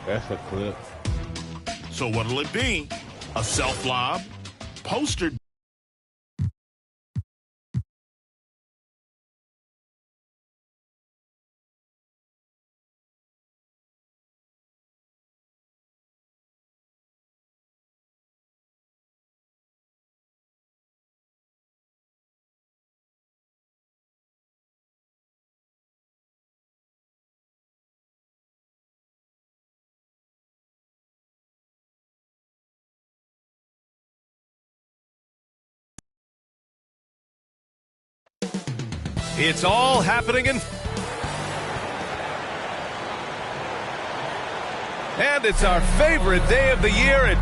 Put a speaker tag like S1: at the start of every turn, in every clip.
S1: That's a clip.
S2: So what'll it be? A self-lob? Poster?
S3: It's all happening and it's our favorite day of the year.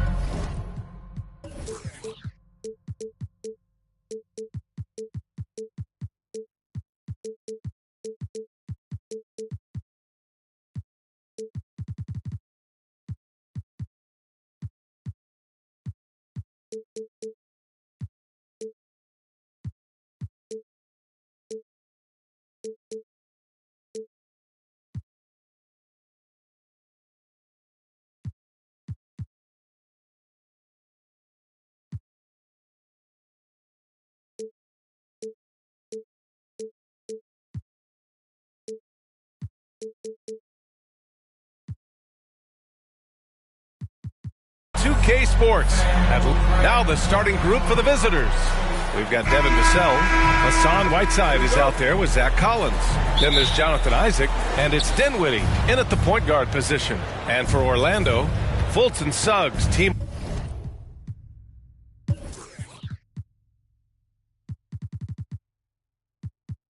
S3: K Sports. Now the starting group for the visitors. We've got Devin Vassell. Hassan Whiteside is out there with Zach Collins. Then there's Jonathan Isaac, and it's Dinwiddie in at the point guard position. And for Orlando, Fultz and Suggs team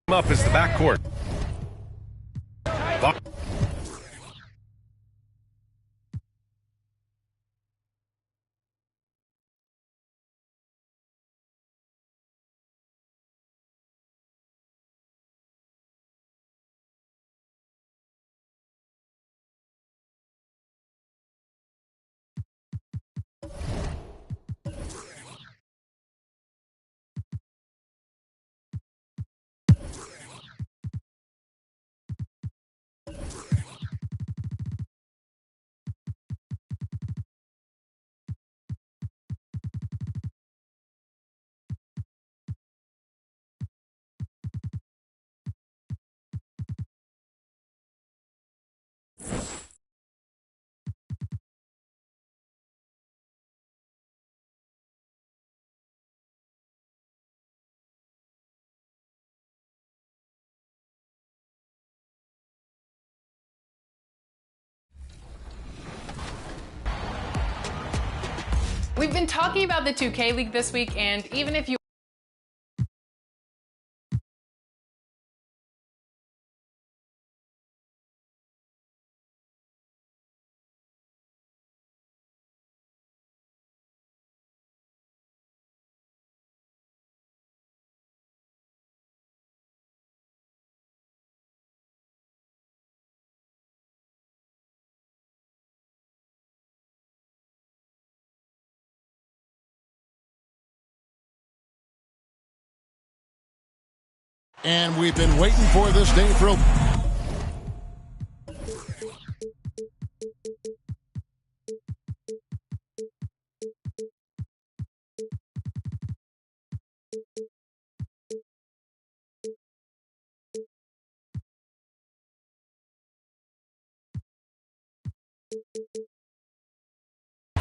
S3: up as the backcourt.
S4: We've been talking about the 2K League this week, and even if you
S5: And we've been waiting for this day for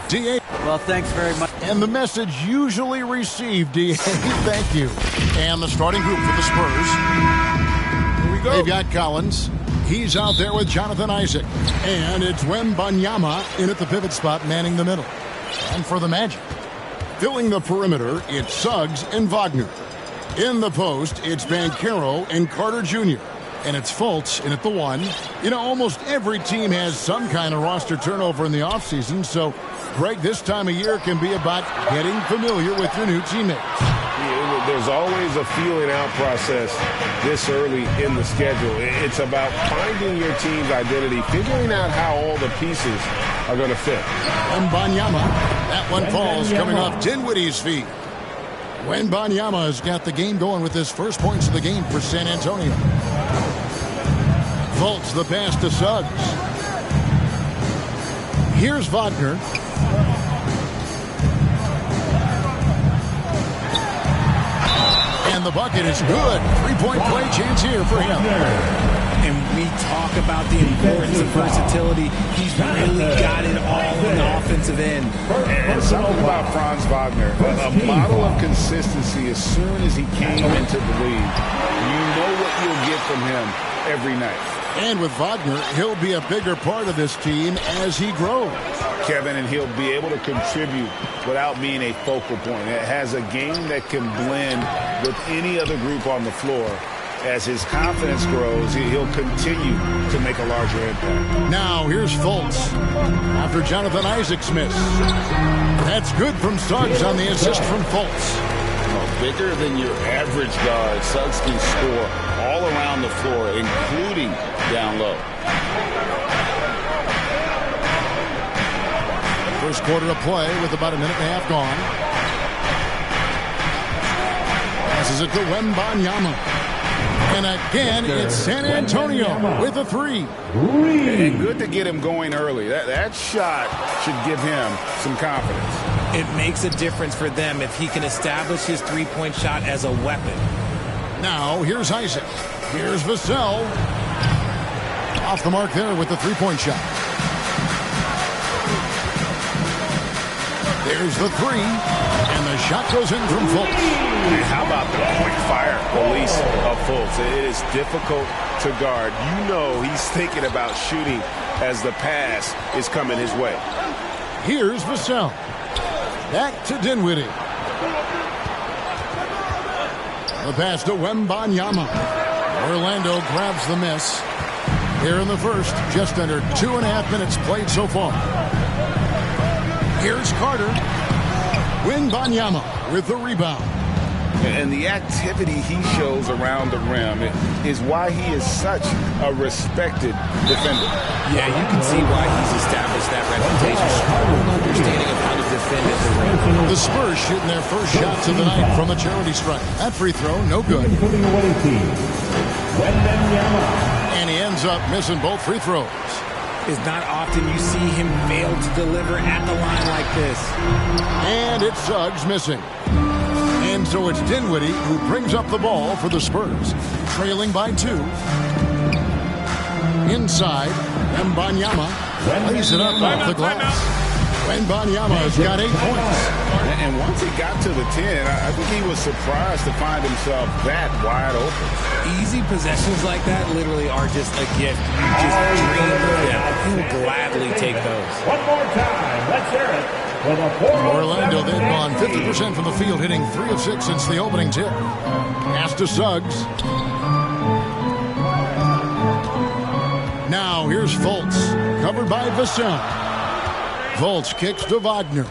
S5: DA.
S6: Well, thanks very much.
S5: And the message usually received, DA. Thank you. And the starting group for the Spurs. Here we go. They've got Collins. He's out there with Jonathan Isaac. And it's Wembanyama in at the pivot spot, manning the middle. And for the Magic, filling the perimeter, it's Suggs and Wagner. In the post, it's Banchero and Carter Jr. And it's Fultz in at the 1. You know, almost every team has some kind of roster turnover in the offseason, so Greg, this time of year can be about getting familiar with your new teammates.
S1: Yeah, there's always a feeling out process this early in the schedule. It's about finding your team's identity, figuring out how all the pieces are going to fit.
S5: Wembanyama, that one falls coming off Dinwiddie's feet. Wembanyama has got the game going with his first points of the game for San Antonio. Fultz the pass to Suggs. Here's Wagner. And the bucket is good. Three-point play chance here for him.
S6: And we talk about the importance of versatility. He's really got it all on the offensive end.
S1: And something about Franz Wagner, a model of consistency. As soon as he came into the league, you know what you'll get from him every night.
S5: And with Wagner, he'll be a bigger part of this team as he grows.
S1: Kevin, and he'll be able to contribute without being a focal point. It has a game that can blend with any other group on the floor. As his confidence grows, he'll continue to make a larger impact.
S5: Now, here's Fultz after Jonathan Isaac's miss. That's good from Suggs on the assist from Fultz.
S1: Bigger than your average guard, Suggs can score all around the floor, including down low.
S5: First quarter of play with about a minute and a half gone. Passes it to Wembanyama. And again, it's San Antonio with a three.
S1: And good to get him going early. That shot should give him some confidence.
S6: It makes a difference for them if he can establish his three-point shot as a weapon.
S5: Now, here's Isaac. Here's Vassell. Off the mark there with the three-point shot. There's the three. And the shot goes in from Fultz.
S1: How about the quick-fire release of Fultz? It is difficult to guard. You know he's thinking about shooting as the pass is coming his way.
S5: Here's Vassell. Back to Dinwiddie. The pass to Wembanyama. Orlando grabs the miss. Here in the first, just under 2.5 minutes played so far. Here's Carter. Wembanyama with the rebound.
S1: And the activity he shows around the rim is why he is such a respected defender.
S6: Yeah, you can see why he's established that reputation. Strong understanding of how to defend at the rim.
S5: The Spurs shooting their first shots of the night from a charity stripe. That free throw, no good. And he ends up missing both free throws.
S6: It's not often you see him fail to deliver at the line like this.
S5: And it's Suggs missing. And so it's Dinwiddie who brings up the ball for the Spurs, trailing by 2. Inside, Wembanyama lays it up off the glass. Wembanyama's got 8 points.
S1: And once he got to the 10, I think he was surprised to find himself that wide open.
S6: Easy possessions like that literally are just a gift. You just dream of them. He'll gladly take those.
S7: One more time. Let's hear it.
S5: Orlando, they've gone 50% from the field, hitting 3 of 6 since the opening tip. Pass to Suggs. Now here's Fultz, covered by Vassell. Fultz kicks to Wagner.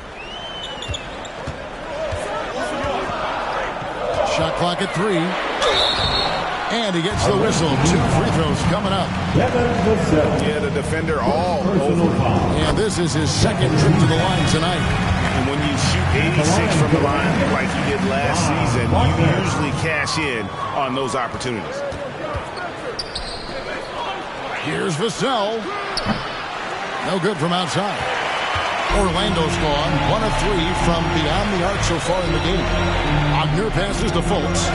S5: Shot clock at 3. And he gets the whistle. 2 free throws coming up.
S1: Yeah, the defender all over.
S5: And this is his second trip to the line tonight.
S1: And when you shoot 86 from the line like he did last season, you usually cash in on those opportunities.
S5: Here's Vassell. No good from outside. Orlando's gone 1 of 3 from beyond the arc so far in the game. Wagner passes to Fultz.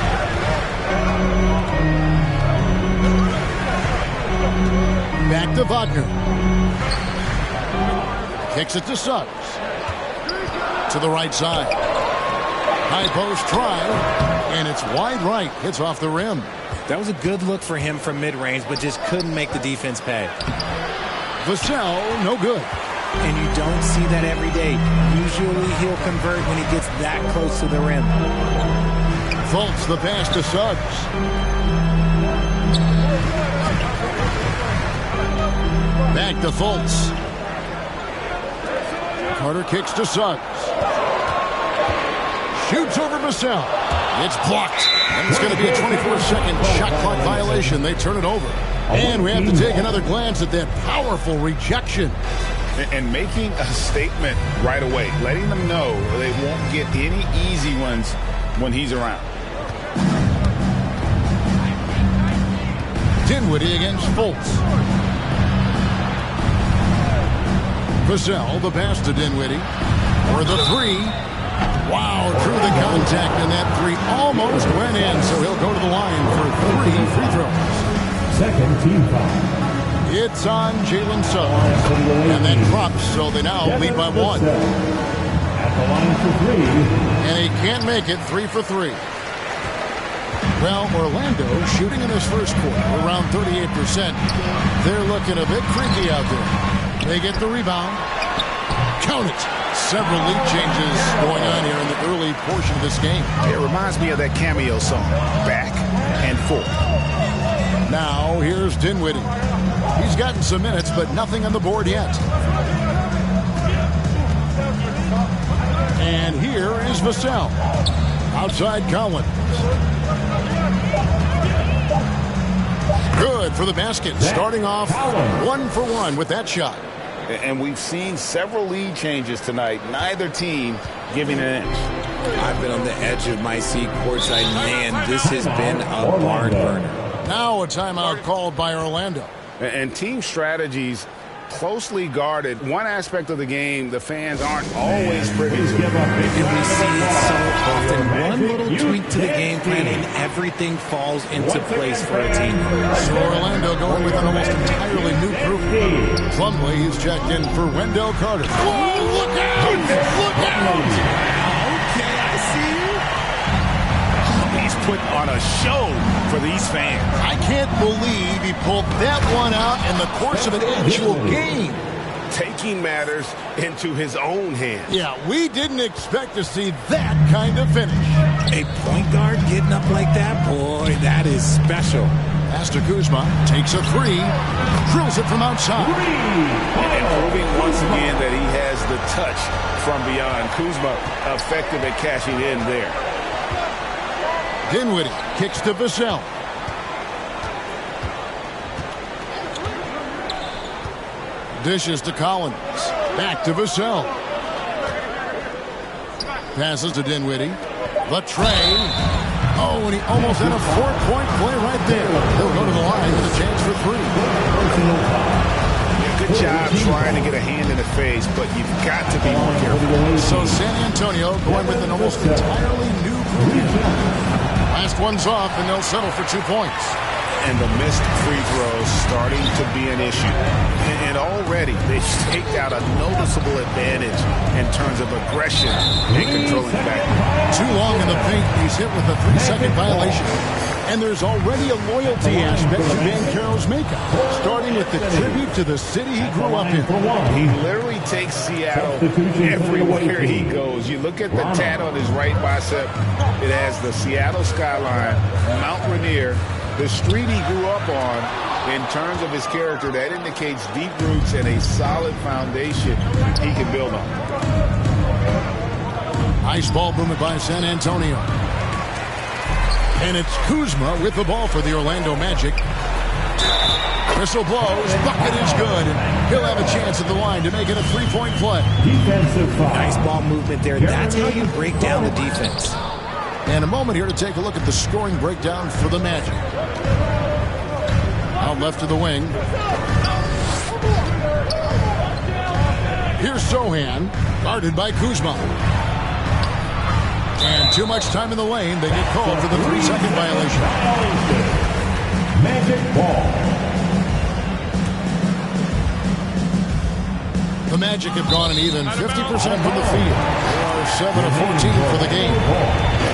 S5: Back to Wagner. Kicks it to Suggs. To the right side. High post try. And it's wide right. Hits off the rim.
S6: That was a good look for him from mid-range, but just couldn't make the defense pay.
S5: Vassell, no good.
S6: And you don't see that every day. Usually he'll convert when he gets that close to the rim.
S5: Fultz the pass to Suggs. Back to Fultz. Carter kicks to Suggs. Shoots over Vassell. It's blocked. And it's going to be a 24-second shot clock violation. They turn it over. And we have to take another glance at that powerful rejection.
S1: And making a statement right away, letting them know they won't get any easy ones when he's around. Dinwiddie against Fultz.
S5: Vassell, the pass to Dinwiddie. For the three. Wow, through the contact, and that three almost went in, so he'll go to the line for 3 free throws.
S7: Second team foul.
S5: It's on Jalen Suggs. And that drops, so they now lead by 1.
S7: At the line for 3.
S5: And he can't make it 3 for 3. Well, Orlando shooting in this first quarter around 38%. They're looking a bit freaky out there. They get the rebound. Count it. Several lead changes going on here in the early portion of this game.
S1: It reminds me of that cameo song, Back and Forth.
S5: Now, here's Dinwiddie. He's gotten some minutes, but nothing on the board yet. And here is Vassell. Outside Collins. Good for the basket. Starting off 1 for 1 with that shot.
S1: And we've seen several lead changes tonight. Neither team giving an inch.
S6: I've been on the edge of my seat courtside. Man, this has been a barn burner.
S5: Now a timeout called by Orlando.
S1: And team strategies closely guarded. One aspect of the game the fans aren't always privy to.
S6: And we see it so often. One little tweak to the game plan and everything falls into place for a team.
S5: So Orlando going with an almost entirely new group. Plumlee, he's checked in for Wendell Carter. Whoa, look out! Look out!
S6: Okay, I see you.
S2: He's put on a show for these fans.
S5: I can't believe he pulled that one out in the course of an actual game.
S2: Taking matters into his own hands.
S5: Yeah, we didn't expect to see that kind of finish.
S6: A point guard getting up like that, boy, that is special.
S5: Pastor Kuzma takes a three, drills it from outside.
S1: And proving once again that he has the touch from beyond. Kuzma effective at cashing in there.
S5: Dinwiddie kicks to Vassell. Dishes to Collins. Back to Vassell. Passes to Dinwiddie. The tray. Oh, and he almost had a 4-point play right there. He'll go to the line with a chance for 3.
S1: Good job trying to get a hand in the face, but you've got to be more careful.
S5: So San Antonio going with an almost entirely new group. Last one's off, and they'll settle for 2 points.
S1: And the missed free throws starting to be an issue. And already they've staked out a noticeable advantage in terms of aggression and controlling the back.
S5: Too long in the paint, he's hit with a 3-second violation. And there's already a loyalty aspect to Banchero's makeup, starting with the tribute to the city he grew up in.
S1: He literally takes Seattle everywhere he goes. You look at the tat on his right bicep. It has the Seattle skyline, Mount Rainier, the street he grew up on. In terms of his character, that indicates deep roots and a solid foundation he can build on.
S5: Nice ball movement by San Antonio. And it's Kuzma with the ball for the Orlando Magic. Whistle blows. Bucket is good. He'll have a chance at the line to make it a 3-point play.
S7: Defensive foul.
S6: Nice ball movement there. That's how you break down the defense.
S5: And a moment here to take a look at the scoring breakdown for the Magic. Out left of the wing. Here's Sohan, guarded by Kuzma. And too much time in the lane. They get called for the 3-second violation.
S7: Magic ball.
S5: The Magic have gone an even 50% from the field. They are 7 of 14 for the game.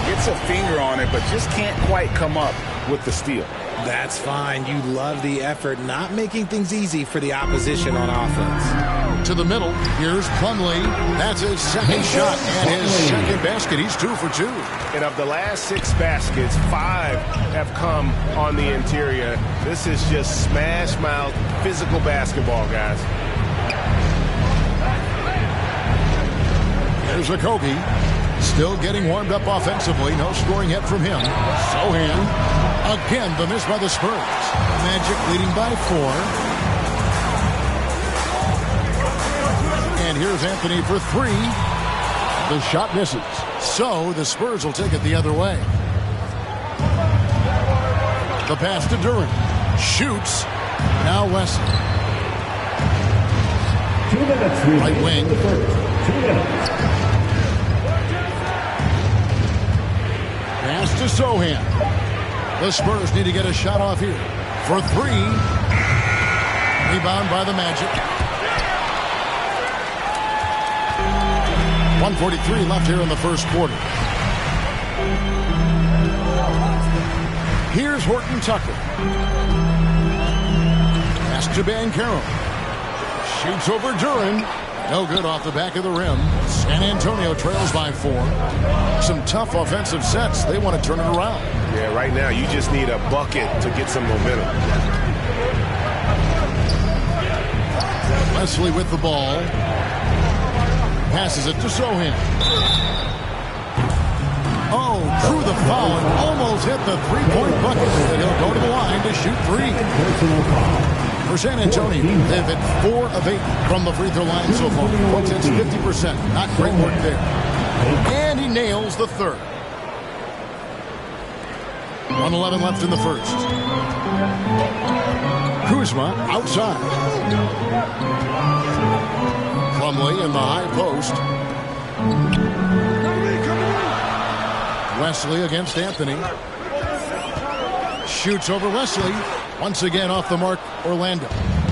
S1: Gets a finger on it, but just can't quite come up with the steal.
S6: That's fine. You love the effort, not making things easy for the opposition on offense.
S5: To the middle, here's Plumlee. That's his second shot and his second basket. He's 2 for 2.
S2: And of the last 6 baskets, 5 have come on the interior. This is just smash mouth physical basketball, guys.
S5: Here's Okogie. Still getting warmed up offensively. No scoring yet from him. Sohan. Again, the miss by the Spurs. Magic leading by 4. And here's Anthony for 3. The shot misses. So the Spurs will take it the other way. The pass to Duran. Shoots. Now Wesley.
S7: 2 minutes remaining.
S5: Right wing.
S7: 2 minutes.
S5: Pass to Sohan. The Spurs need to get a shot off here. For 3. Rebound by the Magic. 1:43 left here in the first quarter. Here's Horton Tucker. Pass to Banchero. Shoots over Duran. No good off the back of the rim. San Antonio trails by 4. Some tough offensive sets. They want to turn it around.
S2: Yeah, right now you just need a bucket to get some momentum.
S5: Wesley with the ball. Passes it to Sohan. Oh, drew the foul and almost hit the three-point bucket. And he'll go to the line to shoot 3.
S7: Personal foul.
S5: For San Antonio, they've hit 4 of 8 from the free throw line so far. Points hits 50%. Not great work there. And he nails the third. 1:11 left in the first. Kuzma outside. Plumlee in the high post. Wesley against Anthony. Shoots over Wesley. Once again off the mark, Orlando.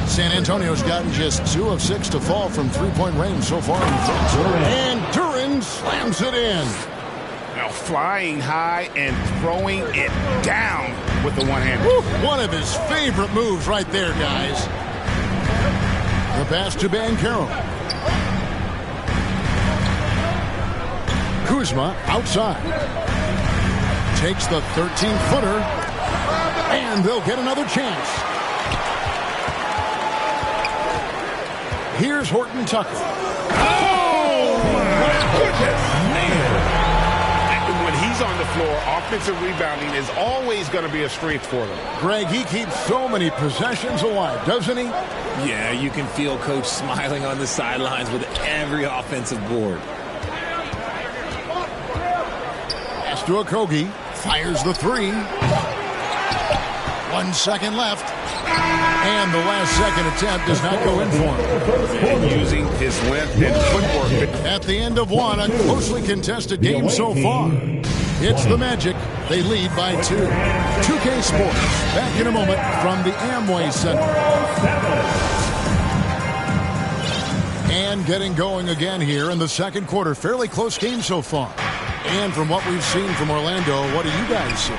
S5: San Antonio's gotten just 2 of 6 to fall from three-point range so far in the third. And Duran slams it in.
S1: Now flying high and throwing it down with the one-hand.
S5: One of his favorite moves right there, guys. The pass to Banchero. Kuzma outside. Takes the 13-footer. And they'll get another chance. Here's Horton Tucker.
S1: Oh, my goodness. Man. When he's on the floor, offensive rebounding is always going to be a strength for them.
S5: Greg, he keeps so many possessions alive, doesn't he?
S6: Yeah, you can feel Coach smiling on the sidelines with every offensive board.
S5: Pass to Okogie. Fires the 3. 1 second left. And the last second attempt does not go in for him.
S1: And using his length and footwork.
S5: At the end of 1, a closely contested game so far. It's the Magic. They lead by 2. 2K Sports. Back in a moment from the Amway Center. And getting going again here in the second quarter. Fairly close game so far. And from what we've seen from Orlando, what do you guys see?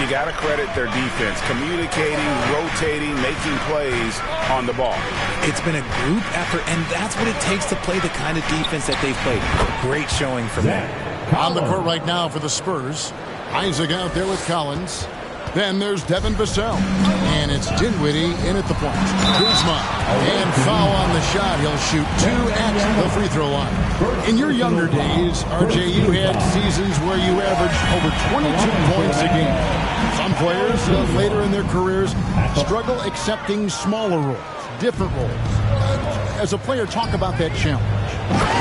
S1: You got to credit their defense, communicating, rotating, making plays on the ball.
S6: It's been a group effort, and that's what it takes to play the kind of defense that they've played. Great showing from them.
S5: On the court right now for the Spurs. Isaac out there with Collins. Then there's Devin Vassell. And it's Dinwiddie in at the point. Kuzma. And foul on the shot. He'll shoot 2 at the free throw line. In your younger days, RJ, you had seasons where you averaged over 22 points a game. Some players later in their careers struggle accepting smaller roles, different roles. As a player, talk about that challenge.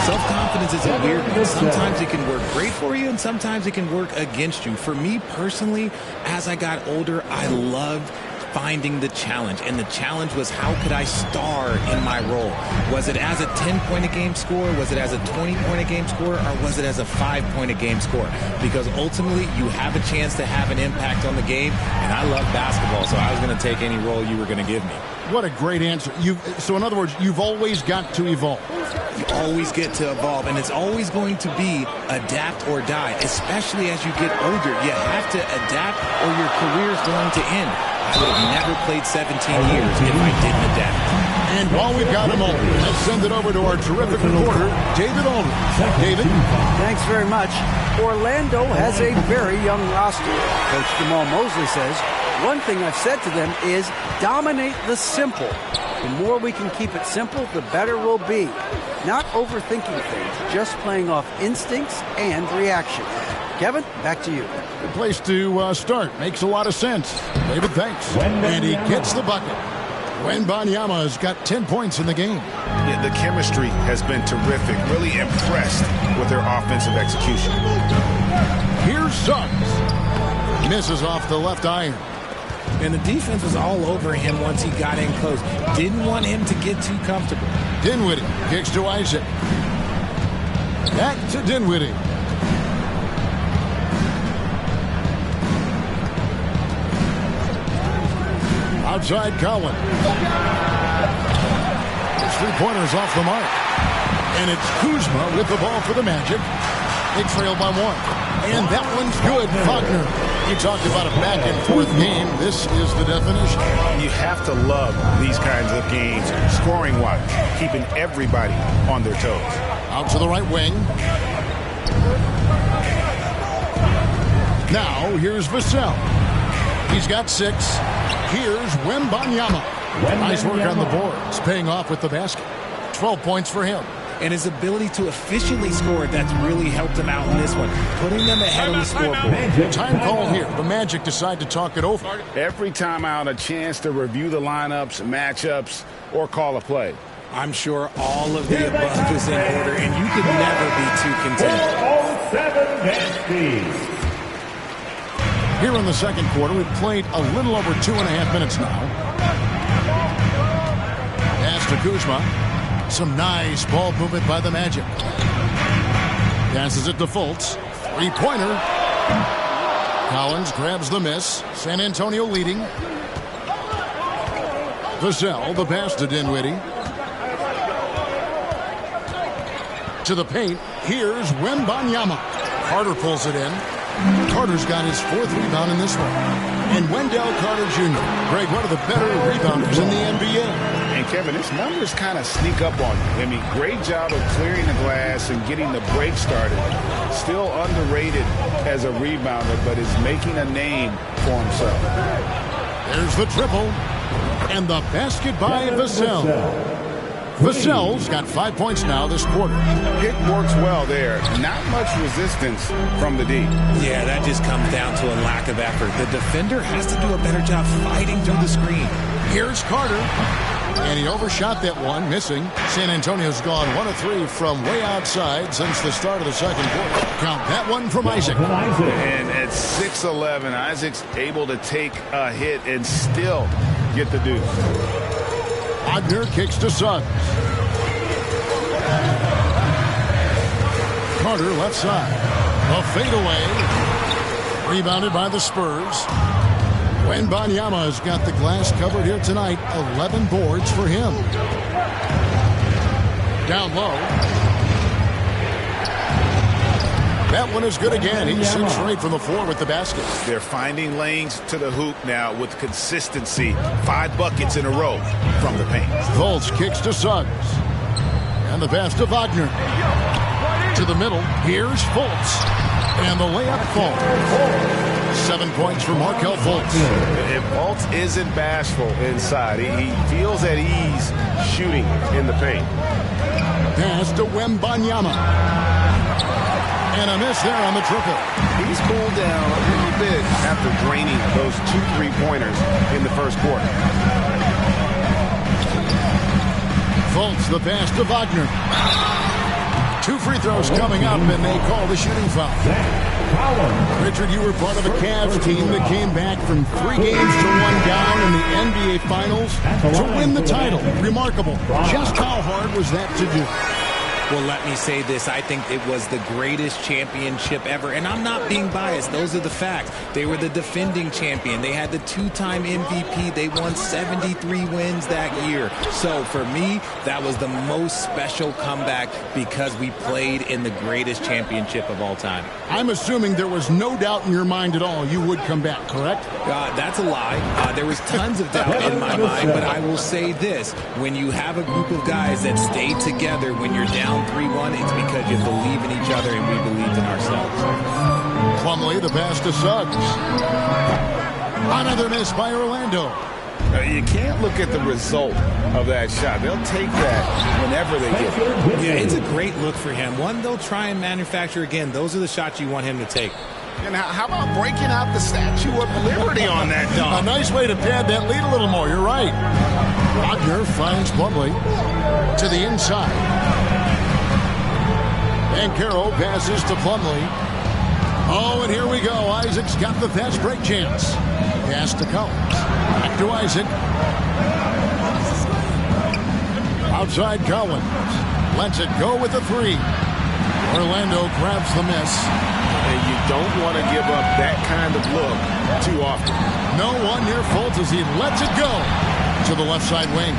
S6: Self-confidence is a weird one. Sometimes it can work great for you, and sometimes it can work against you. For me personally, as I got older, I loved finding the challenge, and the challenge was how could I star in my role? Was it as a 10-point-a-game scorer? Was it as a 20-point-a-game scorer? Or was it as a 5-point-a-game scorer? Because ultimately, you have a chance to have an impact on the game, and I love basketball, so I was going to take any role you were going to give me.
S5: What a great answer. So in other words, you've always got to evolve.
S6: You always get to evolve, and it's always going to be adapt or die, especially as you get older. You have to adapt or your career is going to end. I would have never played 17 years if I didn't adapt.
S5: And while we've got him over, let's send it over to our terrific reporter, David Aldridge. David?
S8: Thanks very much. Orlando has a very young roster. Coach Jamal Mosley says, one thing I've said to them is dominate the simple. The more we can keep it simple, the better we'll be. Not overthinking things, just playing off instincts and reaction. Kevin, back to you.
S5: Good place to start. Makes a lot of sense. David, thanks. And he gets the bucket. Wembanyama has got 10 points in the game.
S1: Yeah, the chemistry has been terrific. Really impressed with their offensive execution.
S5: Here's Suggs. Misses off the left iron.
S6: And the defense was all over him once he got in close. Didn't want him to get too comfortable.
S5: Dinwiddie kicks to Isaac. Back to Dinwiddie. Outside Collins. His three-pointer's off the mark. And it's Kuzma with the ball for the Magic. They trail by one. And that one's good. Wagner. You talked about a back-and-forth game. This is the definition.
S1: You have to love these kinds of games, scoring-wise, keeping everybody on their toes.
S5: Out to the right wing. Now, here's Vassell. He's got 6. Here's Wembanyama. Nice work on the boards, paying off with the basket. 12 points for him.
S6: And his ability to efficiently score, that's really helped him out in this one, putting them ahead on the scoreboard.
S5: Time call here. The Magic decide to talk it over.
S1: Every time out, a chance to review the lineups, matchups, or call a play.
S6: I'm sure all of the above is in order, and you could never be too content.
S7: 407
S5: Here in the second quarter, we've played a little over 2.5 minutes now. Pass to Kuzma. Some nice ball movement by the Magic. Passes it to Fultz. Three-pointer. Collins grabs the miss. San Antonio leading. Vassell, the pass to Dinwiddie. To the paint. Here's Wembanyama. Carter pulls it in. Carter's got his 4th rebound in this one. And Wendell Carter Jr., Greg, one of the better rebounders in the NBA.
S1: And Kevin, his numbers kind of sneak up on you. I mean, great job of clearing the glass and getting the break started. Still underrated as a rebounder, but is making a name for himself.
S5: There's the triple. And the basket by Vassell. Vassell's got 5 points now this quarter.
S1: Pick works well there. Not much resistance from the D.
S6: Yeah, that just comes down to a lack of effort. The defender has to do a better job fighting through the screen.
S5: Here's Carter. And he overshot that one, missing. San Antonio's gone 1 of 3 from way outside since the start of the second quarter. Count that one from Isaac.
S1: And at 6'11", Isaac's able to take a hit and still get the deuce.
S5: Wagner kicks to Suggs. Carter left side. A fadeaway. Rebounded by the Spurs. Wembanyama has got the glass covered here tonight. 11 boards for him. Down low. That one is good again. He's 6 straight from the floor with the basket.
S1: They're finding lanes to the hoop now with consistency. 5 buckets in a row from the paint.
S5: Fultz kicks to Suggs. And the pass to Wagner. To the middle. Here's Fultz. And the layup falls. 7 points for Markelle Fultz.
S2: If Fultz isn't bashful inside, he feels at ease shooting in the paint.
S5: Pass to Wembanyama. And a miss there on the triple.
S2: He's cooled down a little bit after draining those 2 3-pointers in the first quarter.
S5: Fultz, the pass to Wagner. 2 free throws coming up, and they call the shooting foul. Richard, you were part of a Cavs team that came back from 3 games to 1 down in the NBA Finals to win the title. Remarkable. Just how hard was that to do?
S6: Well, let me say this. I think it was the greatest championship ever. And I'm not being biased. Those are the facts. They were the defending champion. They had the 2-time MVP. They won 73 wins that year. So for me, that was the most special comeback because we played in the greatest championship of all time.
S5: I'm assuming there was no doubt in your mind at all you would come back, correct?
S6: That's a lie. There was tons of doubt in my mind. But I will say this. When you have a group of guys that stay together when you're down 3-1, it's because you believe in each other and we believed in ourselves.
S5: Plumlee, the pass to Suggs. Another miss by Orlando.
S1: You can't look at the result of that shot. They'll take that whenever they get it.
S6: Yeah, it's a great look for him. One they'll try and manufacture again. Those are the shots you want him to take.
S2: And how about breaking out the Statue of Liberty on that dunk?
S5: A nice way to pad that lead a little more. You're right. Wagner finds Plumlee to the inside. And Carroll passes to Plumlee. Oh, and here we go. Isaac's got the fast break chance. Pass to Collins. Back to Isaac. Outside Collins. Lets it go with the three. Orlando grabs the miss.
S1: And you don't want to give up that kind of look too often.
S5: No one near fault as he lets it go to the left side wing.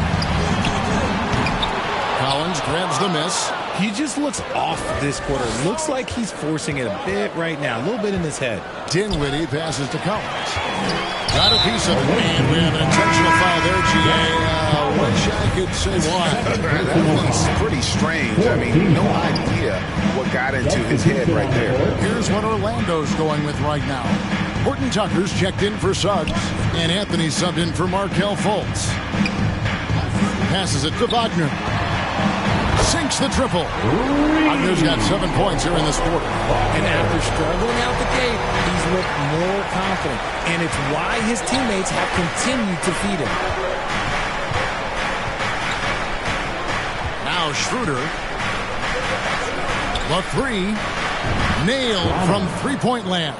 S5: Collins grabs the miss.
S6: He just looks off this quarter. Looks like he's forcing it a bit right now. A little bit in his head.
S5: Dinwiddie passes to Collins. Got a piece of it. And we have an intentional foul there, G.A. Wish I could say why.
S1: That one's pretty strange. I mean, no idea what got into his head right there.
S5: Here's what Orlando's going with right now. Horton Tucker's checked in for Suggs. And Anthony subbed in for Markelle Fultz. Passes it to Wagner. Sinks the triple. Wagner's got 7 points here in this quarter.
S6: And after struggling out the gate, he's looked more confident. And it's why his teammates have continued to feed him.
S5: Now Schroeder. The three. Nailed from three-point land.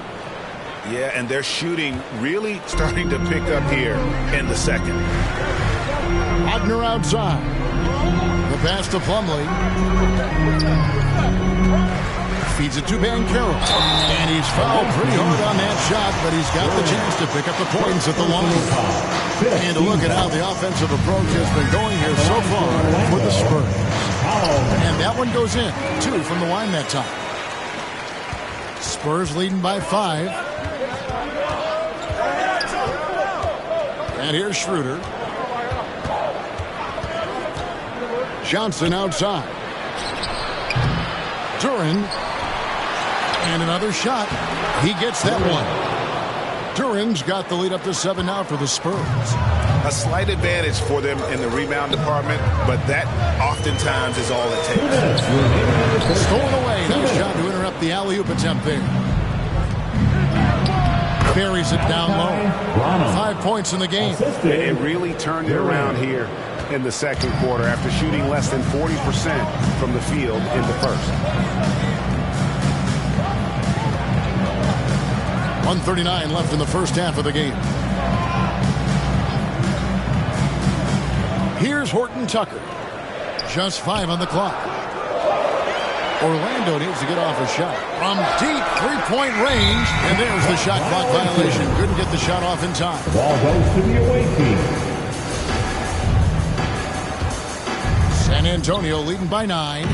S1: Yeah, and their shooting really starting to pick up here in the second.
S5: Wagner outside. The pass to Plumlee. Feeds it to Banchero. And he's fouled pretty hard on that shot, but he's got the chance to pick up the points at the line. And to look at how the offensive approach has been going here so far for the Spurs. And that one goes in. 2 from the line that time. Spurs leading by 5. And here's Schroeder. Johnson outside. Duren. And another shot. He gets that one. Duren's got the lead up to 7 now for the Spurs.
S1: A slight advantage for them in the rebound department, but that oftentimes is all it takes.
S5: Stolen away. Nice job to interrupt the alley-oop attempt there. Buries it down low. 5 points in the game.
S1: It really turned it around here in the second quarter after shooting less than 40% from the field in the first.
S5: 1:39 left in the first half of the game. Here's Horton Tucker. Just 5 on the clock. Orlando needs to get off a shot from deep three-point range. And there's the shot clock violation. Couldn't get the shot off in time.
S7: The ball goes to the away team.
S5: San Antonio leading by 9.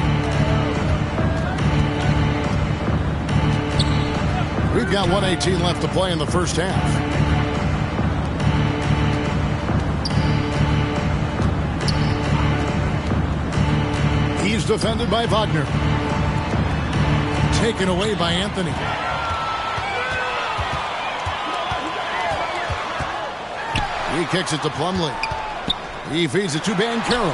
S5: We've got 1:18 left to play in the first half. He's defended by Wagner. Taken away by Anthony. He kicks it to Plumlee. He feeds it to Banchero.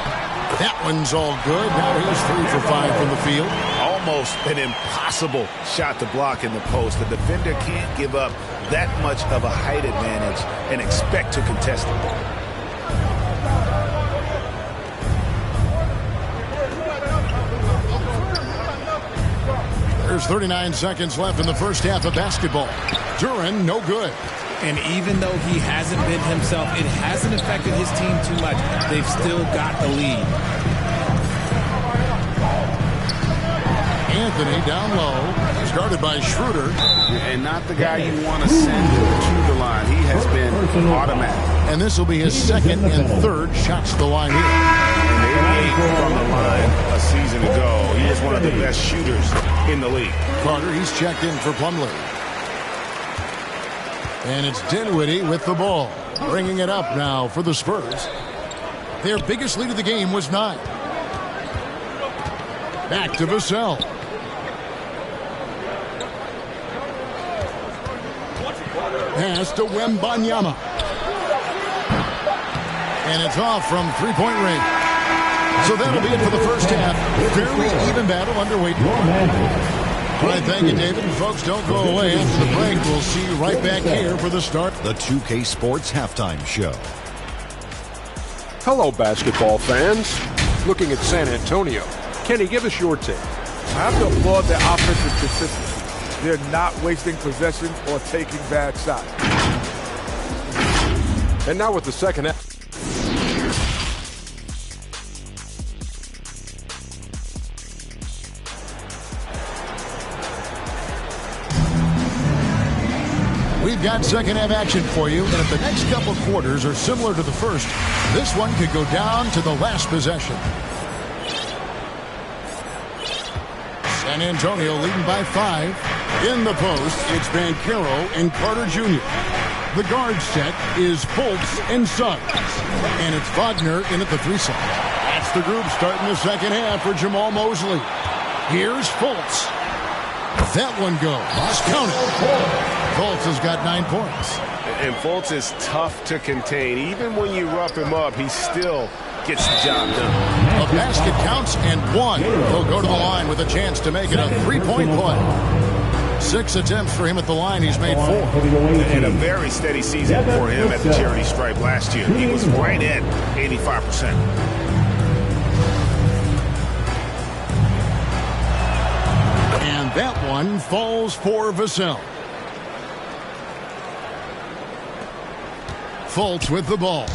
S5: That one's all good. Now he's 3 for 5 from the field.
S1: Almost an impossible shot to block in the post. The defender can't give up that much of a height advantage and expect to contest it.
S5: There's 39 seconds left in the first half of basketball. Duren, no good.
S6: And even though he hasn't been himself, it hasn't affected his team too much. They've still got the lead.
S5: Anthony down low. He's guarded by Schroeder.
S1: And not the guy you want to send to the line. He has been automatic.
S5: And this will be his second and third shots to the line here.
S1: And 88 from the line a season ago. He is one of the best shooters in the league.
S5: Carter, he's checked in for Plumlee. And it's Dinwiddie with the ball. Bringing it up now for the Spurs. Their biggest lead of the game was 9. Back to Vassell. Pass to Wembanyama. And it's off from three-point range. So that'll be it for the first half. Fairly even battle underway. All right, thank you, David. And folks, don't go away. After the break, we'll see you right back here for the start.
S9: The 2K Sports Halftime Show.
S10: Hello, basketball fans. Looking at San Antonio. Kenny, give us your take.
S11: I have to applaud their offensive consistency. They're not wasting possessions or taking bad shots.
S10: And now with the second half.
S5: We've got second half action for you, and if the next couple quarters are similar to the first, this one could go down to the last possession. San Antonio leading by 5. In the post, it's Banchero and Carter Jr. The guard set is Fultz and Suggs. And it's Wagner in at the 3 side. That's the group starting the second half for Jamal Mosley. Here's Fultz. That one goes. Count it. Fultz has got 9 points.
S2: And Fultz is tough to contain. Even when you rough him up, he still gets the job done.
S5: A basket counts and 1. He'll go to the line with a chance to make it a 3-point play. 6 attempts for him at the line. He's made 4.
S2: And a very steady season for him at the charity stripe last year. He was right at 85%.
S5: And that one falls for Vassell. Fultz with the ball.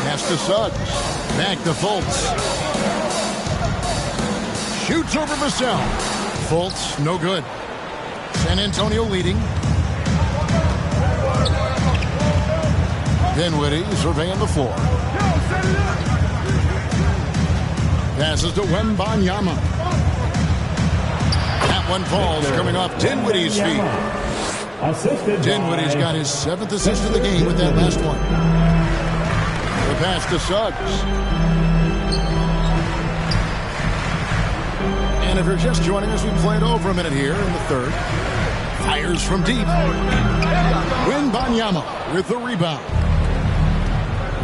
S5: Pass to Suggs. Back to Fultz. Shoots over Vassell. Fultz, no good. San Antonio leading. Dinwiddie surveying the floor. Passes to Wembanyama. That one falls coming off Dinwiddie's feet. Dinwiddie's got his 7th assist of the game with that last one. The pass to Suggs. And if you're just joining us, we played over a minute here in the third. Fires from deep. Wembanyama with the rebound.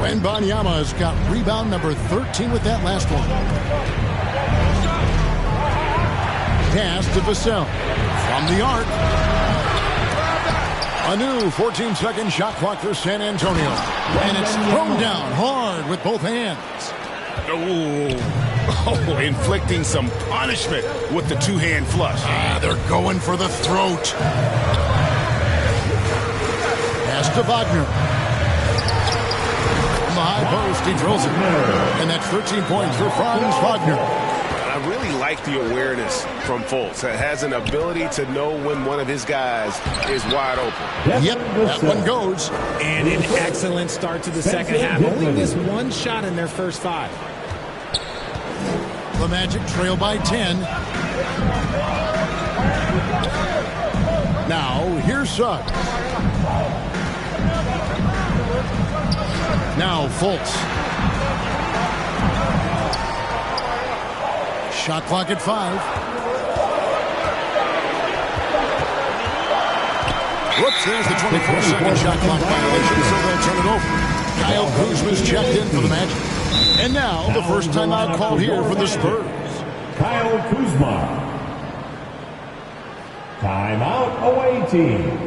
S5: Wembanyama has got rebound number 13 with that last one. Pass to Vassell. From the arc. A new 14-second shot clock for San Antonio. And it's thrown down hard with both hands.
S1: Oh, inflicting some punishment with the 2-hand flush.
S5: They're going for the throat. Pass to Wagner. From the high post, he drills it. And that's 13 points for Franz Wagner.
S2: I really like the awareness from Fultz. It has an ability to know when one of his guys is wide open.
S5: Yep, that one goes.
S6: And an excellent start to the second half. Only missed 1 shot in their first 5.
S5: The Magic trail by 10. Now, here's Suggs. Now, Fultz. Shot clock at 5. Whoops, there's the 24-second shot clock violation, so they'll turn it over. Kyle Kuzma's checked in for the Magic. And now, the first timeout called here for the Spurs.
S7: Kyle Kuzma. Timeout away team.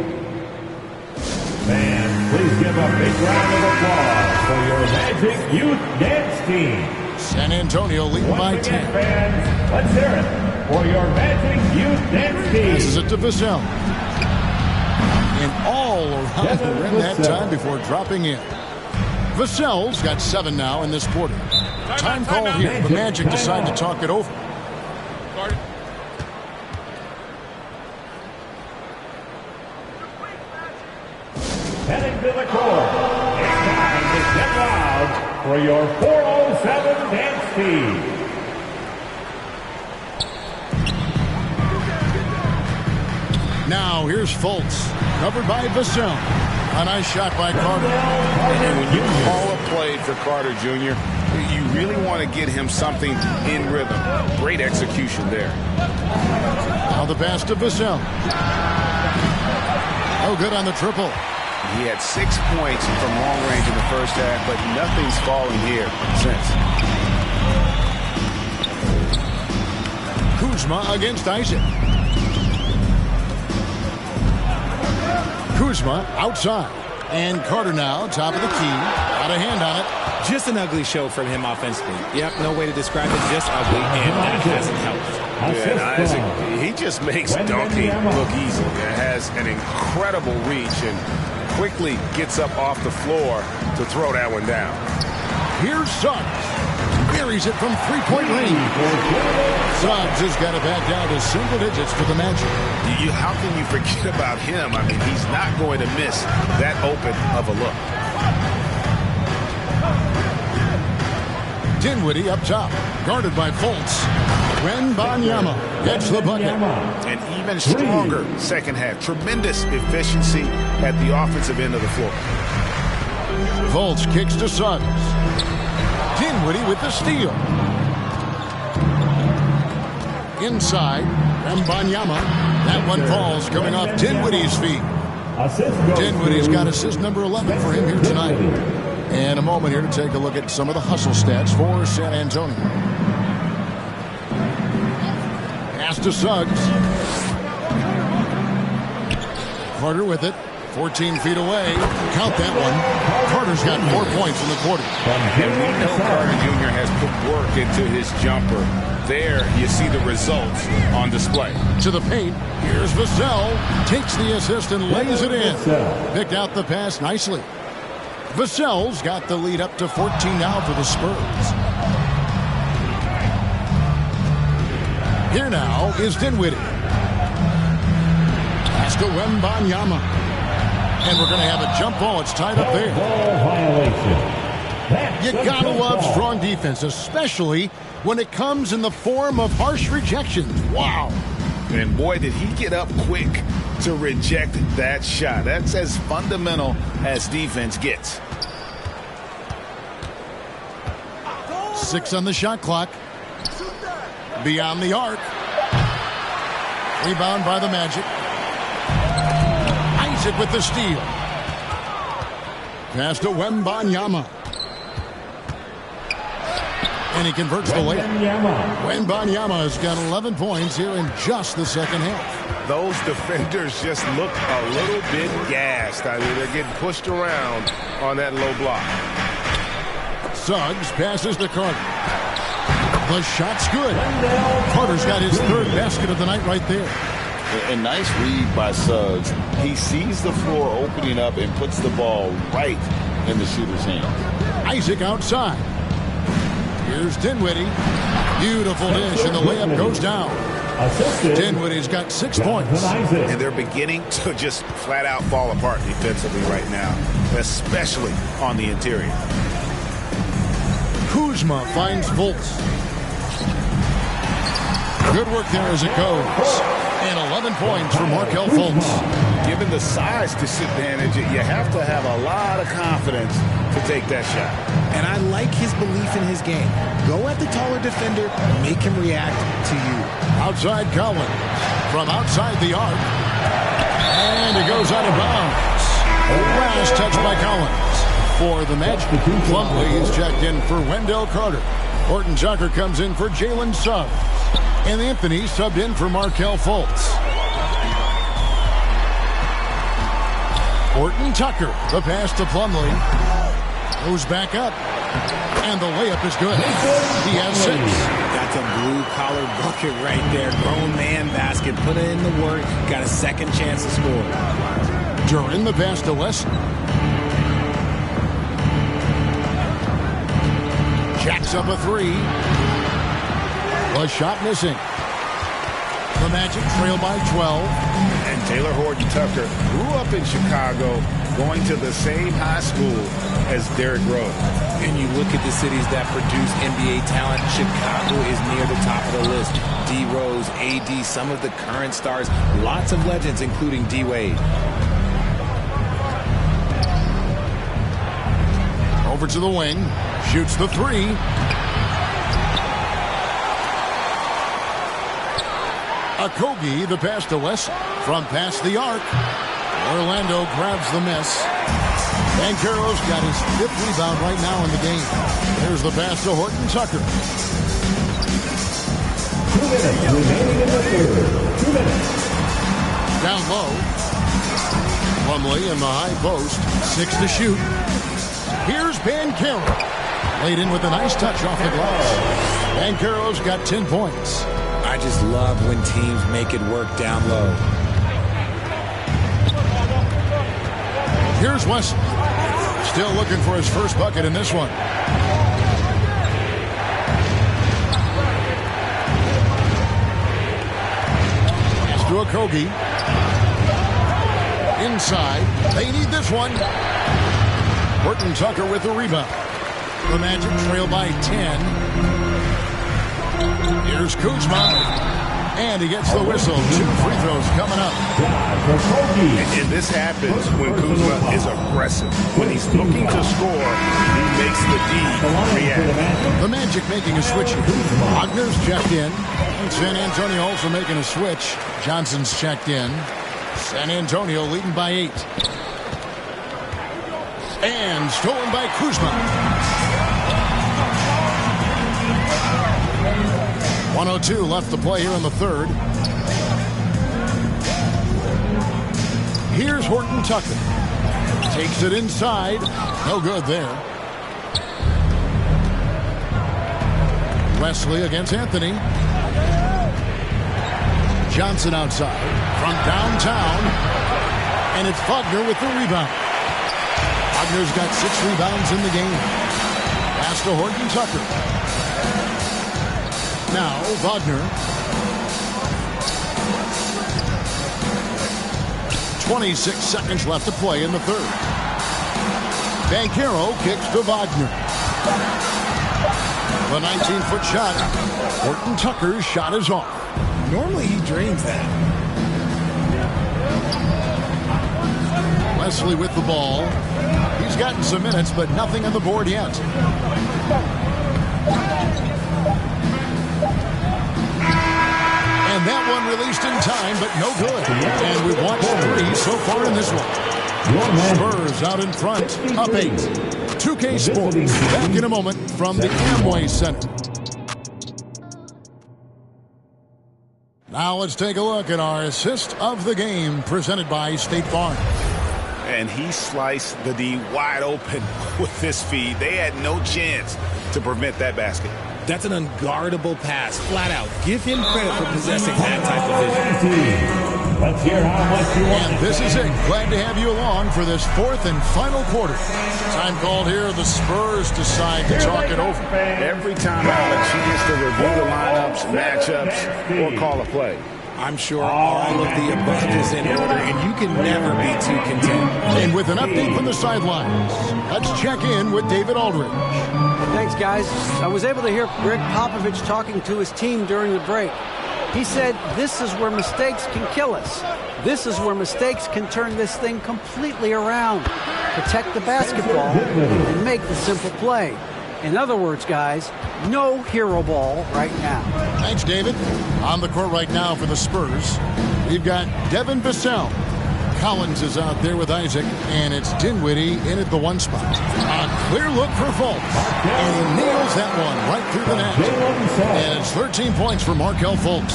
S7: Fans, please give a big round of applause for your Magic Youth Dance Team.
S5: San Antonio leading by 10.
S7: Fans, let's hear it for your Magic Youth Dance Team.
S5: Passes it to Vassell. And all around the rim that time before dropping in. Vassell's got 7 now in this quarter. Time called here. The Magic decide to talk it over.
S7: Heading to the court. It's time to get loud for your 407 Dance Team.
S5: Now here's Fultz, covered by Vassell. A nice shot by Carter.
S1: And when you call a play for Carter Jr., you really want to get him something in rhythm. Great execution there.
S5: Now the pass to Vassell. Oh, good on the triple.
S1: He had 6 points from long range in the first half, but nothing's fallen here since.
S5: Kuzma against Isaac. Kuzma outside. And Carter now, top of the key. Got a hand on it.
S6: Just an ugly show from him offensively. Yep, no way to describe it. Just ugly, and that hasn't helped.
S2: Yeah, and Isaac, he just makes dunking look easy. It has an incredible reach and quickly gets up off the floor to throw that one down.
S5: Here's Suggs. buries it from three-point range. Suggs has got it back down to single digits for the Magic.
S1: How can you forget about him? I mean, he's not going to miss that open of a look.
S5: Dinwiddie up top, guarded by Fultz. Wembanyama gets the bucket.
S1: An even stronger second half. Tremendous efficiency at the offensive end of the floor.
S5: Fultz kicks to Suggs. Dinwiddie with the steal. Inside, Wembanyama. That one falls coming off Dinwiddie's feet. Dinwiddie's got assist number 11 for him here tonight. And a moment here to take a look at some of the hustle stats for San Antonio. Pass to Suggs. Carter with it. 14 feet away. Count that one. Carter's got 4 points in the quarter.
S1: And we know Carter Jr. has put work into his jumper. There you see the results on display.
S5: To the paint. Here's Vassell. Takes the assist and lays it in. Picked out the pass nicely. Vassell's got the lead up to 14 now for the Spurs. Here now is Dinwiddie. Pass to Wembanyama. And we're going to have a jump ball. It's tied up there. You gotta love strong defense, especially when it comes in the form of harsh rejections. Wow.
S1: And boy, did he get up quick to reject that shot. That's as fundamental as defense gets.
S5: 6 on the shot clock. Beyond the arc. Rebound by the Magic. Isaac with the steal. Pass to Wembanyama. And he converts the layup. Wembanyama has got 11 points here in just the second half.
S2: Those defenders just look a little bit gassed. I mean, they're getting pushed around on that low block.
S5: Suggs passes to Carter. The shot's good. Carter's got his third basket of the night right there.
S12: A nice read by Suggs. He sees the floor opening up and puts the ball right in the shooter's hand.
S5: Isaac outside. Here's Dinwiddie. Beautiful dish, and the layup goes down. Dinwiddie's got 6 points.
S1: And they're beginning to just flat out fall apart defensively right now, especially on the interior.
S5: Kuzma finds Fultz. Good work there as it goes. And 11 points for Markelle Fultz.
S1: Given the size disadvantage, you have to have a lot of confidence to take that shot.
S6: And I like his belief in his game. Go at the taller defender, make him react to you.
S5: Outside Collins. From outside the arc. And it goes out of bounds. Last touch by Collins. For the Magic, Plumlee is checked in for Wendell Carter. Horton Tucker comes in for Jalen Suggs. And Anthony subbed in for Markelle Fultz. Horton Tucker, the pass to Plumlee. Goes back up. And the layup is good. He has 6.
S6: That's a blue-collar bucket right there. Grown man basket. Put in the work. Got a second chance to score.
S5: Duran, the pass to Weston. Jacks up a 3. A shot missing. The Magic trail by 12.
S1: And Taylor Horton Tucker grew up in Chicago, going to the same high school as Derrick Rose.
S6: And you look at the cities that produce NBA talent, Chicago is near the top of the list. D. Rose, AD, some of the current stars, lots of legends, including D. Wade.
S5: Over to the wing, shoots the 3. Okogie, the pass to West from past the arc. Orlando grabs the miss. Banchero's got his 5th rebound right now in the game. There's the pass to Horton Tucker.
S7: 2 minutes remaining in the third. 2 minutes.
S5: Down low. Plumlee in the high post. 6 to shoot. Here's Banchero. Laid in with a nice touch off the glass. Banchero's got 10 points.
S6: I just love when teams make it work down low.
S5: Here's Weston. Still looking for his first bucket in this one. Okogie. Inside. They need this one. Horton Tucker with the rebound. The Magic trail by 10. Here's Kuzma. And he gets the whistle. 2 free throws coming up.
S1: And this happens when Kuzma is aggressive. When he's looking to score, he makes the D react.
S5: The Magic making a switch here. Wagner's checked in. San Antonio also making a switch. Johnson's checked in. San Antonio leading by 8. And stolen by Kuzma. 1:02 left to play here in the third. Here's Horton Tucker. Takes it inside. No good there. Wesley against Anthony. Johnson outside. From downtown. And it's Wagner with the rebound. Wagner's got 6 rebounds in the game. Pass to Horton Tucker. Now, Wagner. 26 seconds left to play in the third. Banchero kicks to Wagner. The 19-foot shot. Horton Tucker's shot is off.
S6: Normally he drains that.
S5: Wesley with the ball. He's gotten some minutes, but nothing on the board yet. And that one released in time, but no good. And we've watched 3 so far in this one. Spurs out in front, up 8. 2K Sports, back in a moment from the Amway Center. Now let's take a look at our assist of the game presented by State Farm.
S1: And he sliced the D wide open with this feed. They had no chance to prevent that basket.
S6: That's an unguardable pass, flat out. Give him credit for possessing that type of vision.
S7: Let's hear how much you want.
S5: And this is it. Glad to have you along for this 4th and final quarter. Time called here. The Spurs decide to talk it over.
S1: Every time I have a chance to review the lineups, matchups, or call a play.
S6: I'm sure all of the above is in order, and you can never be too content.
S5: And with an update from the sidelines, let's check in with David Aldridge.
S8: Thanks, guys. I was able to hear Greg Popovich talking to his team during the break. He said, this is where mistakes can kill us. This is where mistakes can turn this thing completely around. Protect the basketball and make the simple play. In other words, guys, no hero ball right now.
S5: Thanks, David. On the court right now for the Spurs, we've got Devin Vassell. Collins is out there with Isaac, and it's Dinwiddie in at the 1 spot. A clear look for Fultz, and he nails that one right through the net. And it's 13 points for Markelle Fultz.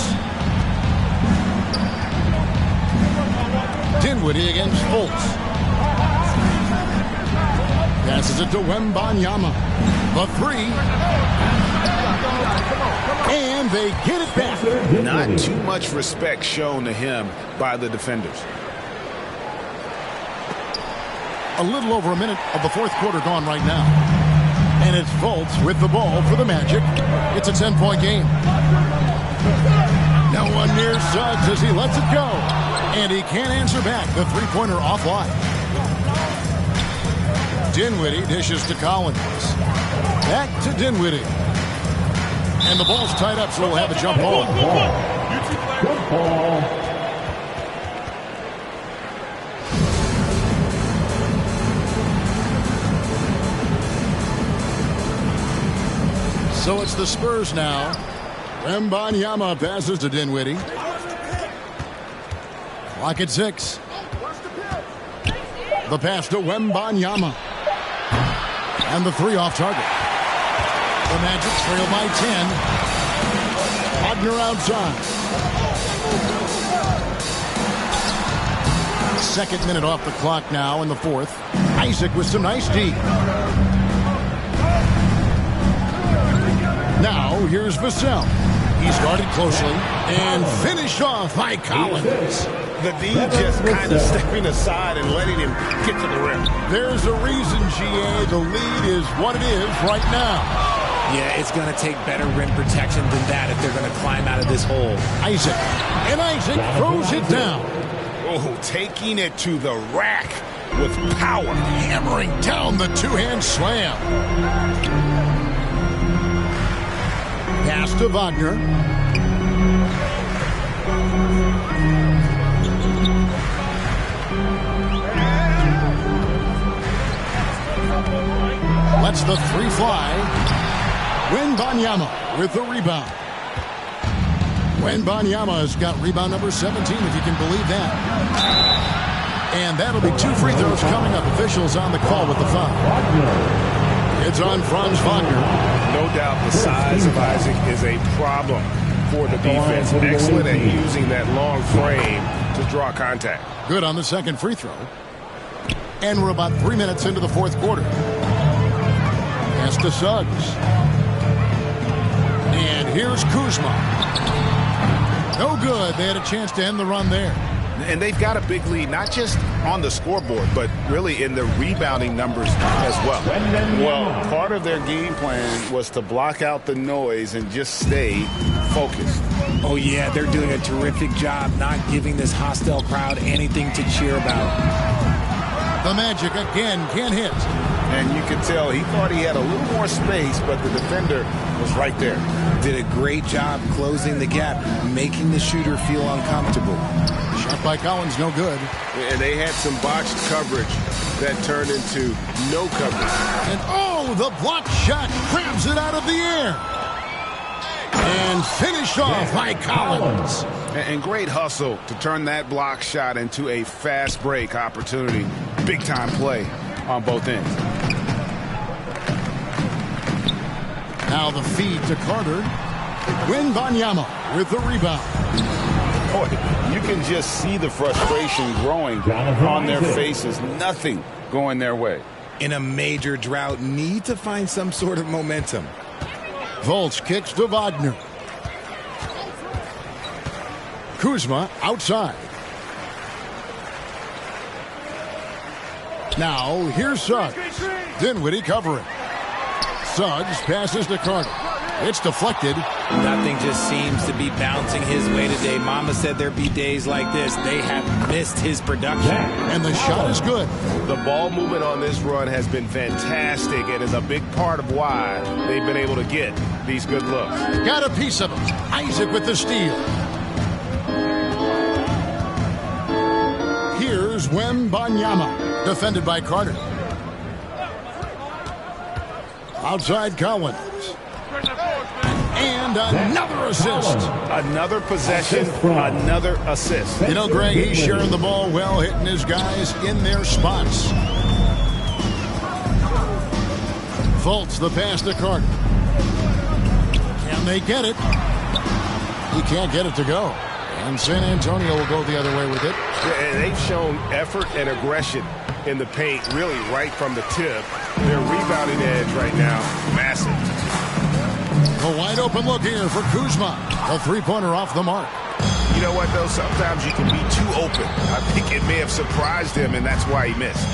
S5: Dinwiddie against Fultz. Passes it to Wembanyama. The 3. And they get it back.
S1: Not too much respect shown to him by the defenders.
S5: A little over a minute of the 4th quarter gone right now. And it's Fultz with the ball for the Magic. It's a 10-point game. No one near Suggs as he lets it go. And he can't answer back. The 3-pointer offline. Dinwiddie dishes to Collins. Back to Dinwiddie. And the ball's tied up, so we'll have a jump ball.
S7: Good ball.
S5: So it's the Spurs now. Wembanyama passes to Dinwiddie. Clock at 6. The pass to Wembanyama. And the 3 off target. The Magic trail by 10. Wagner outside. 2nd minute off the clock now in the 4th. Isaac with some nice D. Now here's Vassell. He's guarded closely and finished off by Collins.
S1: The D just kind of stepping aside and letting him get to the rim.
S5: There's a reason, GA. The lead is what it is right now.
S6: Yeah, it's going to take better rim protection than that if they're going to climb out of this hole.
S5: Isaac. And Isaac throws it down.
S1: Oh, taking it to the rack with power.
S5: Hammering down the two-hand slam. Pass to Wagner. Lets the three fly. Wembanyama with the rebound. Wembanyama has got rebound number 17, if you can believe that. And that'll be 2 free throws coming up. Officials on the call with the foul. It's on Franz Wagner.
S2: No doubt the size of Isaac is a problem for the defense. Excellent at using that long frame to draw contact.
S5: Good on the second free throw. And we're about 3 minutes into the fourth quarter. Pass to Suggs. And here's Kuzma. No good. They had a chance to end the run there.
S1: And they've got a big lead, not just on the scoreboard, but really in the rebounding numbers as well. Well, part of their game plan was to block out the noise and just stay focused.
S6: Oh, yeah, they're doing a terrific job not giving this hostile crowd anything to cheer about.
S5: The Magic again can't hit.
S1: And you can tell he thought he had a little more space, but the defender was right there.
S6: Did a great job closing the gap, making the shooter feel uncomfortable.
S5: Shot by Collins, no good.
S2: And they had some botched coverage that turned into no coverage.
S5: And oh, the block shot grabs it out of the air. And finished off by Collins.
S1: And great hustle to turn that block shot into a fast break opportunity. Big time play on both ends.
S5: Now the feed to Carter. Wembanyama with the rebound.
S1: Boy, you can just see the frustration growing on their faces. Nothing going their way.
S6: In a major drought, need to find some sort of momentum.
S5: Volts kicks to Wagner. Kuzma outside. Now here's Suggs. Dinwiddie covering. Suggs passes to Carter. It's deflected.
S6: Nothing just seems to be bouncing his way today. Mama said there'd be days like this. They have missed his production.
S5: And the shot is good.
S2: The ball movement on this run has been fantastic and is a big part of why they've been able to get these good looks.
S5: Got a piece of it. Isaac with the steal. Here's Wembanyama, defended by Carter. Outside Collins. And another assist.
S1: Another possession, another assist.
S5: You know, Greg, he's sharing the ball well, hitting his guys in their spots. Fultz the pass to Carter. Can they get it? He can't get it to go. And San Antonio will go the other way with it.
S2: Yeah, they've shown effort and aggression in the paint, really right from the tip. Their rebounding edge right now, massive.
S5: A wide open look here for Kuzma. A three-pointer off the mark.
S2: You know what, though? Sometimes you can be too open. I think it may have surprised him, and that's why he missed.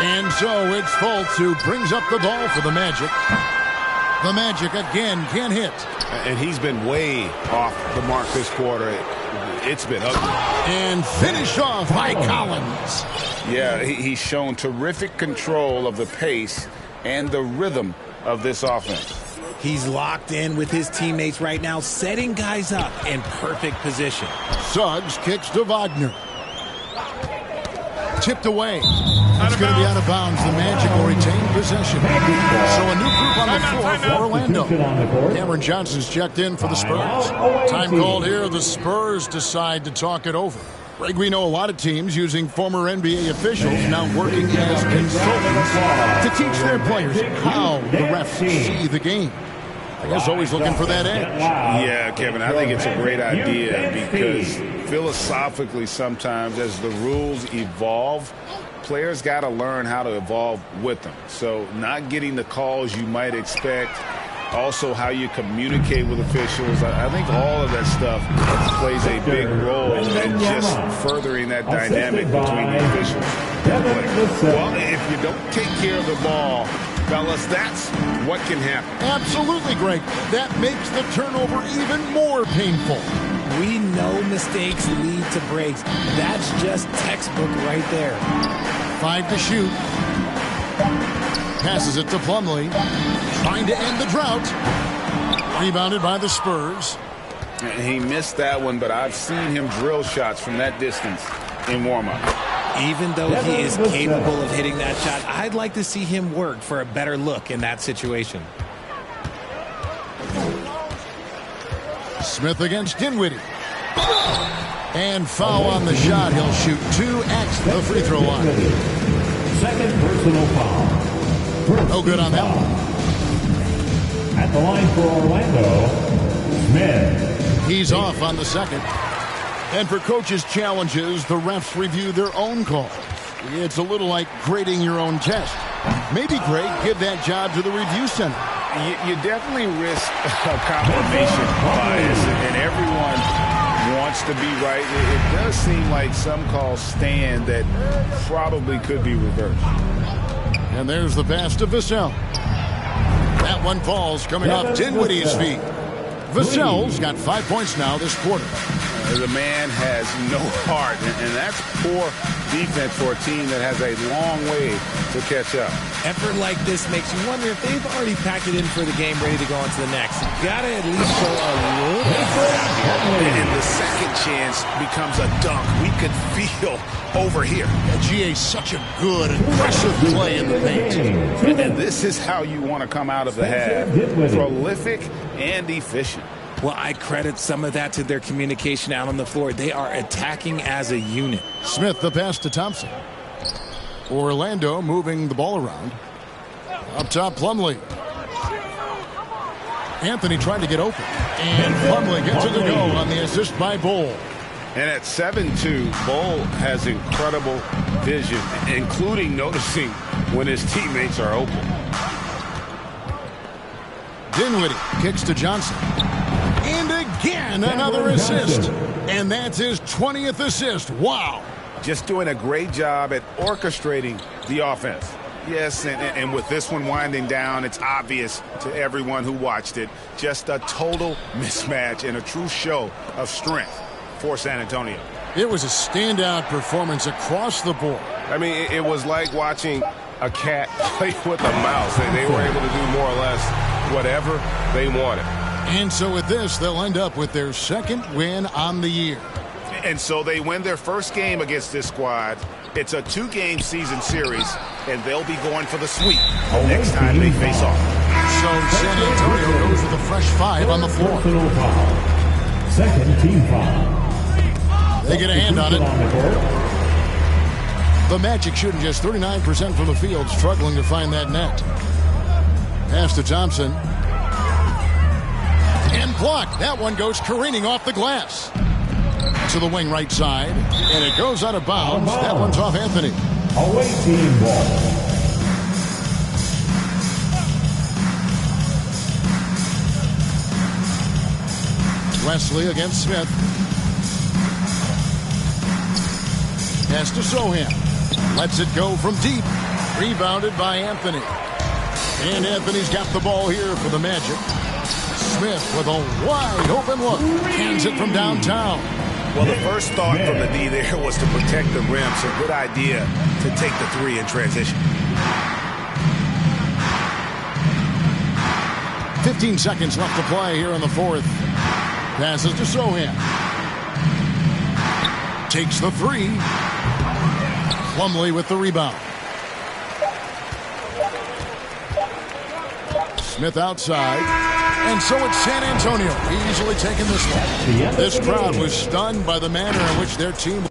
S5: And so it's Fultz who brings up the ball for the Magic. The Magic again can't hit.
S1: And he's been way off the mark this quarter. It's been ugly.
S5: And finished off by Collins.
S1: Yeah, he's shown terrific control of the pace and the rhythm of this offense.
S6: He's locked in with his teammates right now, setting guys up in perfect position.
S5: Suggs kicks to Wagner. Tipped away. It's going to be out of bounds. The Magic will retain possession. So a new group on the floor for Orlando. Cameron Johnson's checked in for the Spurs. Time called here. The Spurs decide to talk it over. Greg, we know a lot of teams using former NBA officials now working as consultants to teach their players how the refs see the game. I guess always looking for that edge.
S1: Yeah, Kevin, I think it's a great idea because philosophically sometimes as the rules evolve, players got to learn how to evolve with them. So not getting the calls you might expect, also how you communicate with officials. I think all of that stuff plays a big role in just furthering that dynamic between the officials and the players. Well, if you don't take care of the ball
S2: Fellas, that's what can happen.
S5: Absolutely, Greg. That makes the turnover even more painful.
S6: We know mistakes lead to breaks. That's just textbook right there.
S5: 5 to shoot. Passes it to Plumlee. Trying to end the drought. Rebounded by the Spurs.
S1: He missed that one, but I've seen him drill shots from that distance in warm-up.
S6: Even though he is capable of hitting that shot, I'd like to see him work for a better look in that situation.
S5: Smith against Dinwiddie. And foul on the shot. He'll shoot 2 at the free throw line.
S7: Second personal foul.
S5: No good on that one.
S7: At the line for Orlando, Smith.
S5: He's off on the second. And for coaches' challenges, the refs review their own call. It's a little like grading your own test. Maybe, Greg, give that job to the review center.
S1: You definitely risk a confirmation bias, and everyone wants to be right. It does seem like some calls stand that probably could be reversed.
S5: And there's the pass to Vassell. That one falls coming off Dinwiddie's feet. Vassell's got 5 points now this quarter.
S1: The man has no heart, and that's poor defense for a team that has a long way to catch up.
S6: Effort like this makes you wonder if they've already packed it in for the game, ready to go on to the next. You gotta at least show a little bit.
S2: And the second chance becomes a dunk. We could feel over here.
S5: GA's such a good, aggressive play in the paint.
S1: And this is how you want to come out of the half. Prolific and efficient.
S6: Well, I credit some of that to their communication out on the floor. They are attacking as a unit.
S5: Smith, the pass to Thompson. Orlando moving the ball around. Up top, Plumlee. Anthony trying to get open. And Plumlee gets it to go on the assist by Bol.
S1: And at 7-2, Bol has incredible vision, including noticing when his teammates are open.
S5: Dinwiddie kicks to Johnson. And again, another assist. And that's his 20th assist. Wow.
S1: Just doing a great job at orchestrating the offense. Yes, and with this one winding down, it's obvious to everyone who watched it. Just a total mismatch and a true show of strength for San Antonio.
S5: It was a standout performance across the board.
S2: I mean, it was like watching a cat play with a mouse. They were able to do more or less whatever they wanted.
S5: And so with this, they'll end up with their second win on the year.
S1: And so they win their first game against this squad. It's a 2-game season series, and they'll be going for the sweep next time they face off.
S5: So San Antonio goes with a fresh 5 on the floor.
S7: Second team foul.
S5: They get a hand on it. The Magic shooting just 39% from the field, struggling to find that net. Pass to Thompson. And blocked. That one goes careening off the glass. To the wing right side. And it goes out of bounds. That one's off Anthony.
S7: Away team ball.
S5: Wesley against Smith. Pass to Sohan. Lets it go from deep. Rebounded by Anthony. And Anthony's got the ball here for the Magic. Smith with a wide open look. Hands it from downtown.
S2: Well, the first thought from the D there was to protect the rim, so good idea to take the 3 in transition.
S5: 15 seconds left to play here in the fourth. Passes to Sohan. Takes the 3. Plumlee with the rebound. Smith outside. And so it's San Antonio easily taking this one. This crowd was stunned by the manner in which their team